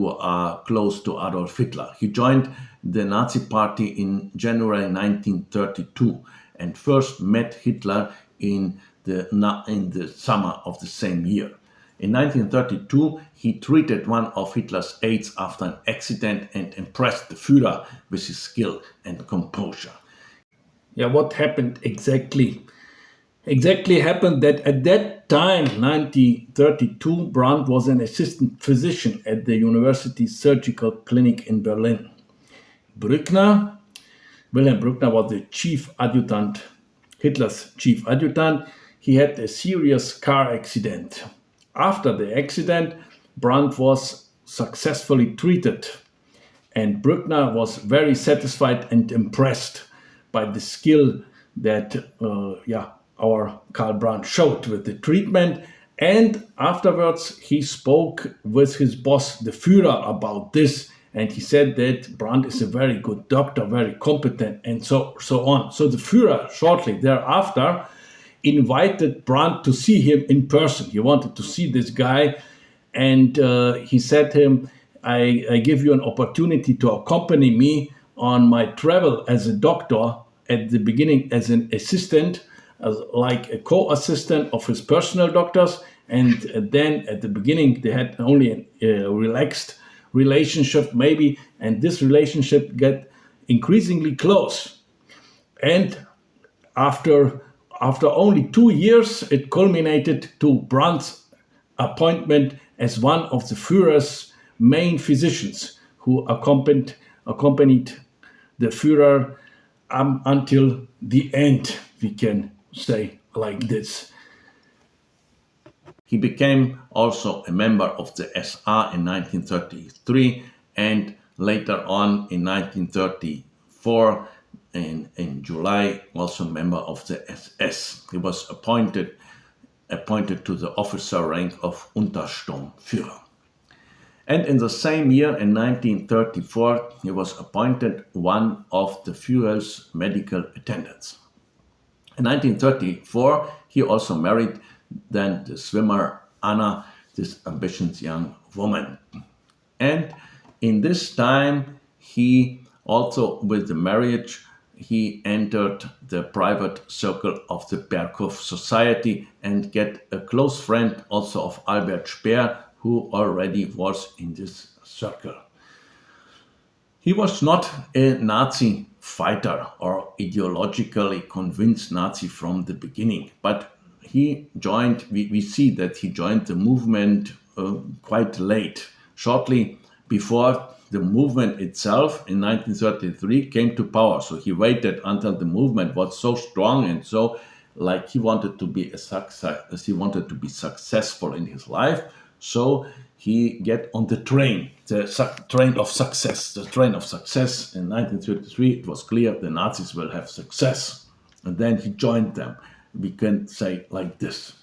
who are close to Adolf Hitler. He joined the Nazi Party in January 1932 and first met Hitler in the summer of the same year. In 1932, he treated one of Hitler's aides after an accident and impressed the Führer with his skill and composure. Yeah, what happened exactly? Exactly happened that at that time, 1932, Brandt was an assistant physician at the University Surgical Clinic in Berlin. Wilhelm Brückner was the chief adjutant, Hitler's chief adjutant. He had a serious car accident. After the accident, Brandt was successfully treated, and Brückner was very satisfied and impressed by the skill that our Karl Brandt showed with the treatment. And afterwards, he spoke with his boss, the Führer, about this. And he said that Brandt is a very good doctor, very competent, and so on. So the Führer, shortly thereafter, invited Brandt to see him in person. He wanted to see this guy. And he said to him, I give you an opportunity to accompany me on my travel as a doctor at the beginning as an assistant, like a co-assistant of his personal doctors. And then at the beginning, they had only a relaxed relationship, maybe, and this relationship got increasingly close. And after only 2 years, it culminated to Brandt's appointment as one of the Führer's main physicians who accompanied the Führer until the end, we can say like this. He became also a member of the SA in 1933 and later on in 1934 in July also a member of the SS. He was appointed to the officer rank of Untersturmführer. And in the same year, in 1934, he was appointed one of the Führer's medical attendants. In 1934, he also married then the swimmer Anna, this ambitious young woman. And in this time, he also, with the marriage, he entered the private circle of the Berghof society and get a close friend also of Albert Speer, who already was in this circle. He was not a Nazi fighter or ideologically convinced Nazi from the beginning, but he joined, we see that he joined the movement quite late, shortly before the movement itself in 1933 came to power. So he waited until the movement was so strong and so like he wanted to be successful in his life. So he get on the train of success. The train of success in 1933, it was clear the Nazis will have success. And then he joined them. We can say like this.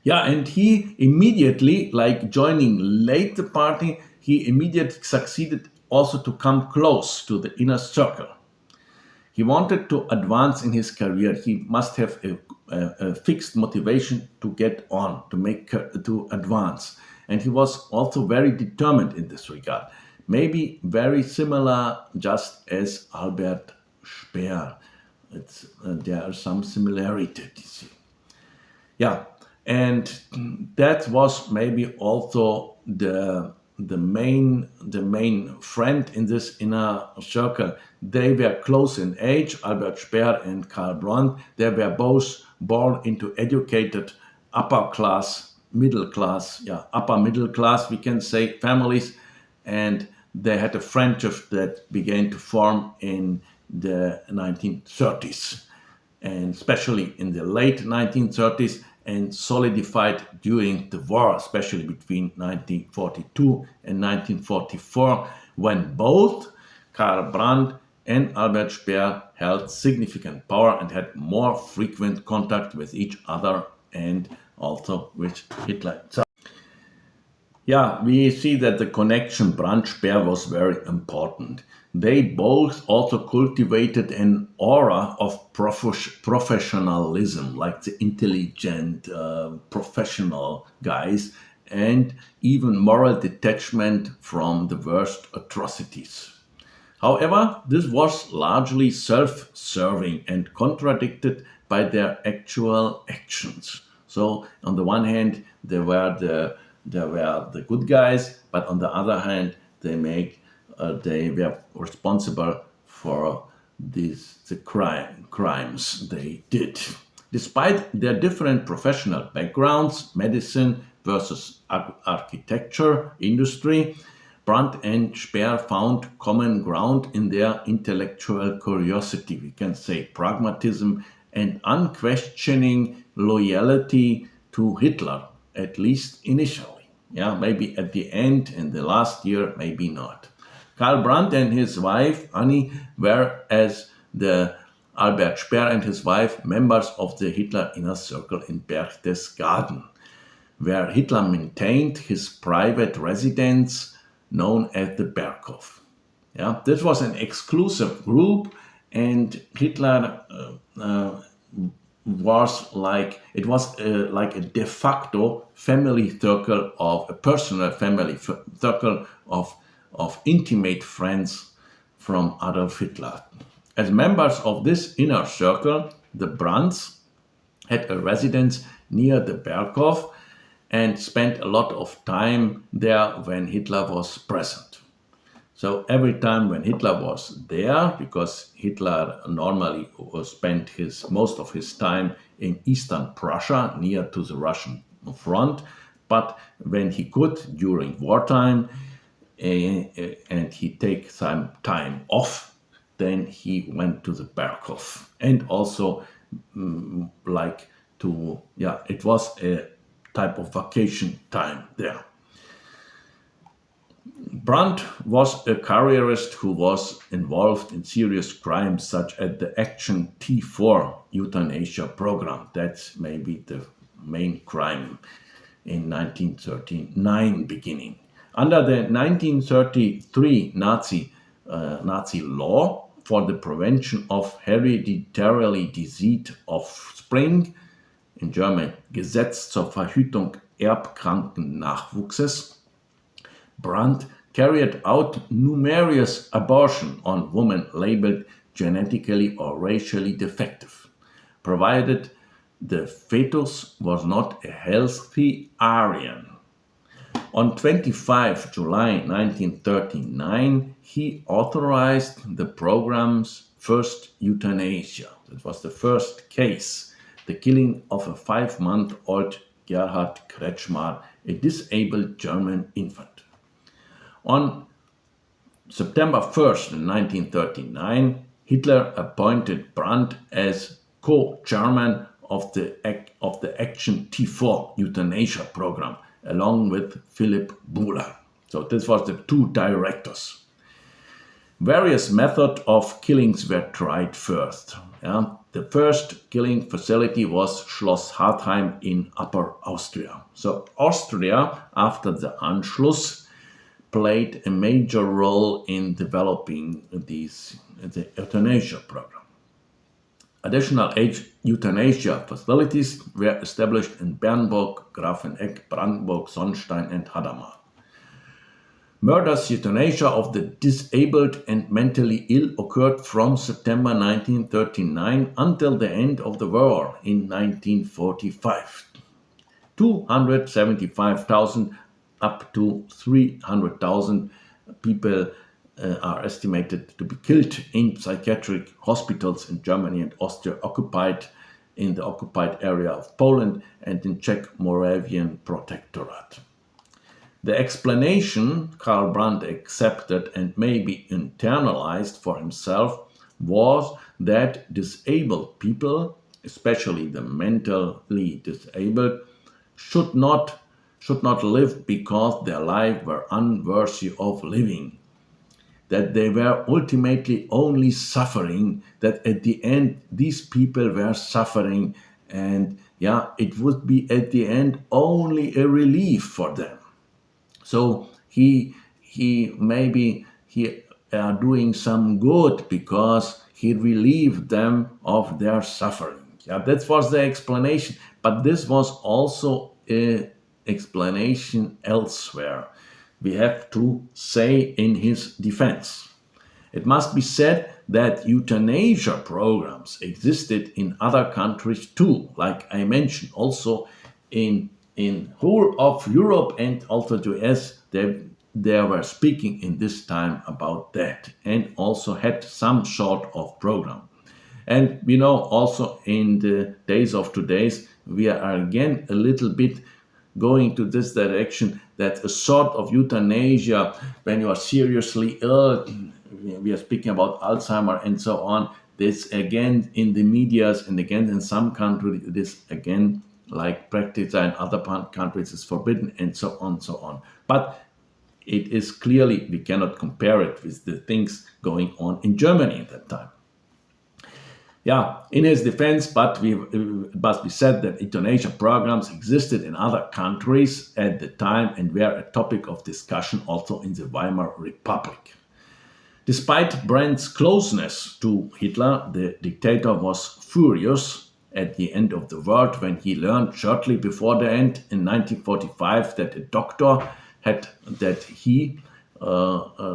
Yeah, and he immediately, like joining late the party, he immediately succeeded also to come close to the inner circle. He wanted to advance in his career. He must have a fixed motivation to get on, to advance. And he was also very determined in this regard. Maybe very similar just as Albert Speer. There are some similarities. Yeah, and that was maybe also the main friend in this inner circle. They were close in age, Albert Speer and Karl Brandt. They were both born into educated upper middle class, we can say, families, and they had a friendship that began to form in the 1930s, and especially in the late 1930s, and solidified during the war, especially between 1942 and 1944, when both Karl Brandt and Albert Speer held significant power and had more frequent contact with each other and also with Hitler. Yeah, we see that the connection Brandt-Speer was very important. They both also cultivated an aura of professionalism, like the intelligent, professional guys. and even moral detachment from the worst atrocities. However, this was largely self-serving and contradicted by their actual actions. So, on the one hand, they were the good guys, but on the other hand, they were responsible for crimes they did. Despite their different professional backgrounds, medicine versus architecture, industry, Brandt and Speer found common ground in their intellectual curiosity, we can say pragmatism, and unquestioning loyalty to Hitler, at least initially. Yeah, maybe at the end, in the last year, maybe not. Karl Brandt and his wife, Anni, were, as the Albert Speer and his wife, members of the Hitler inner circle in Berchtesgaden, where Hitler maintained his private residence known as the Berghof. Yeah, this was an exclusive group, and Hitler was like like a de facto family circle of a personal family circle of intimate friends from Adolf Hitler. As members of this inner circle, the Brandts had a residence near the Berghof and spent a lot of time there when Hitler was present. So every time when Hitler was there, because Hitler normally spent most of his time in eastern Prussia, near to the Russian front, but when he could during wartime, and he take some time off, then he went to the Berghof, and also it was a type of vacation time there. Brandt was a careerist who was involved in serious crimes such as the Aktion T4 euthanasia program. That's maybe the main crime in 1939 beginning. Under the 1933 Nazi law for the prevention of hereditarily disease offspring, in German Gesetz zur Verhütung erbkranken Nachwuchses, Brandt carried out numerous abortions on women labeled genetically or racially defective, provided the fetus was not a healthy Aryan. On 25 July 1939, he authorized the program's first euthanasia. That was the first case, the killing of a 5-month-old Gerhard Kretschmar, a disabled German infant. On September 1st, 1939, Hitler appointed Brandt as co-chairman of the Aktion T4 euthanasia program, along with Philipp Buhler. So this was the two directors. Various methods of killings were tried first. The first killing facility was Schloss Hartheim in Upper Austria. So Austria, after the Anschluss, played a major role in developing the euthanasia program. Additional euthanasia facilities were established in Bernburg, Grafeneck, Brandenburg, Sonnstein, and Hadamar. Murderous euthanasia of the disabled and mentally ill occurred from September 1939 until the end of the war in 1945. 275,000 up to 300,000 people are estimated to be killed in psychiatric hospitals in Germany and Austria, in the occupied area of Poland and in Czech Moravian Protectorate. The explanation Karl Brandt accepted and maybe internalized for himself was that disabled people, especially the mentally disabled, should not live because their lives were unworthy of living, that they were ultimately only suffering, that at the end these people were suffering, and it would be at the end only a relief for them. So he doing some good because he relieved them of their suffering. That was the explanation, but this was also a explanation elsewhere, we have to say in his defense. It must be said that euthanasia programs existed in other countries too, like I mentioned, also in whole of Europe and also the US. They were speaking in this time about that and also had some sort of program. And we know also in the days of today's, we are again a little bit going to this direction that a sort of euthanasia, when you are seriously ill, we are speaking about Alzheimer and so on, this again in the medias and again in some countries, this again like practice in other countries is forbidden and so on, so on. But it is clearly, we cannot compare it with the things going on in Germany at that time. Yeah, in his defense, but it must be said that euthanasia programs existed in other countries at the time and were a topic of discussion also in the Weimar Republic. Despite Brandt's closeness to Hitler, the dictator was furious at the end of the world when he learned shortly before the end in 1945 that a doctor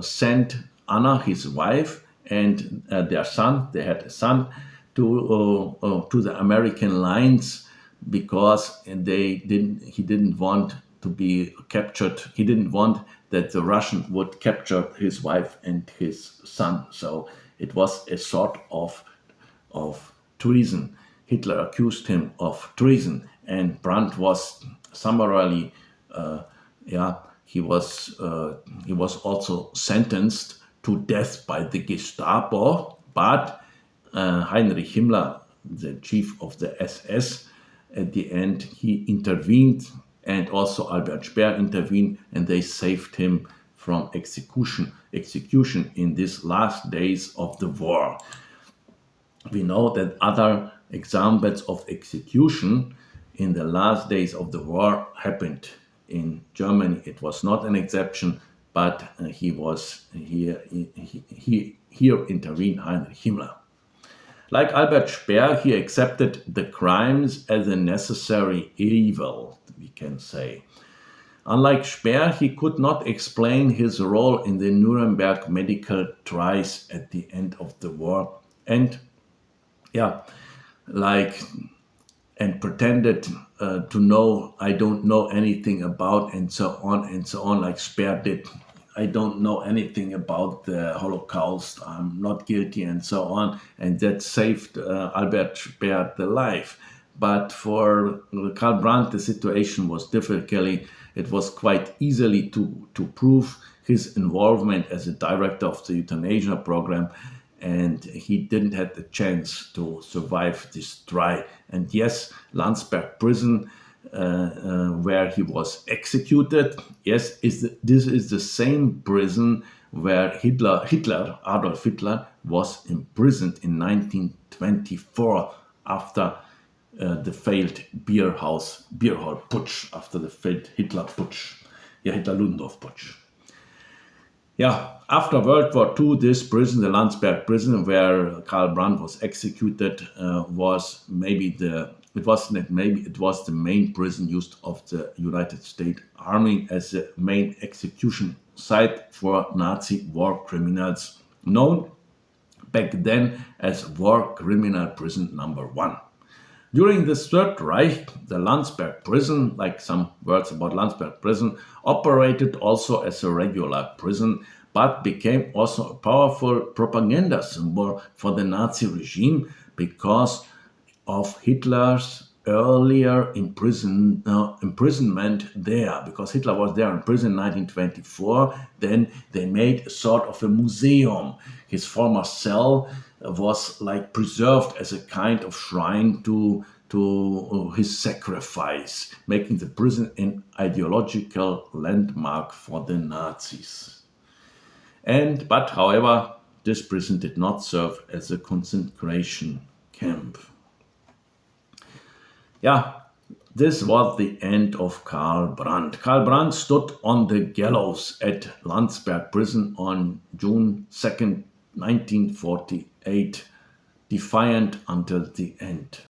sent Anna, his wife, and their son, they had a son, to the American lines because he didn't want to be captured. He didn't want that the Russian would capture his wife and his son. So it was a sort of treason. Hitler accused him of treason, and Brandt was summarily, he was also sentenced to death by the Gestapo, but Heinrich Himmler, the chief of the SS, at the end, he intervened, and also Albert Speer intervened, and they saved him from execution in these last days of the war. We know that other examples of execution in the last days of the war happened in Germany. It was not an exception, but here intervened Heinrich Himmler. Like Albert Speer, he accepted the crimes as a necessary evil, we can say. Unlike Speer, he could not explain his role in the Nuremberg medical trials at the end of the war, and pretended to know, I don't know anything about, and so on, like Speer did. I don't know anything about the Holocaust, I'm not guilty, and so on. And that saved Albert Speer the life. But for Karl Brandt, the situation was difficult. It was quite easily to prove his involvement as a director of the euthanasia program, and he didn't have the chance to survive this trial. And yes, Landsberg prison, where he was executed. Yes, this is the same prison where Adolf Hitler, was imprisoned in 1924 after the failed beer hall putsch, after the failed Hitler putsch, Hitler-Ludendorff putsch. After World War II, this prison, the Landsberg prison, where Karl Brandt was executed, was the main prison used of the United States Army as the main execution site for Nazi war criminals, known back then as War Criminal Prison Number 1. During the Third Reich, the Landsberg prison, like some words about Landsberg prison, operated also as a regular prison, but became also a powerful propaganda symbol for the Nazi regime because of Hitler's earlier imprisonment there. Because Hitler was there in prison in 1924, then they made a sort of a museum. His former cell was like preserved as a kind of shrine to his sacrifice, making the prison an ideological landmark for the Nazis. But however, this prison did not serve as a concentration camp. This was the end of Karl Brandt. Karl Brandt stood on the gallows at Landsberg prison on June 2nd, 1948, defiant until the end.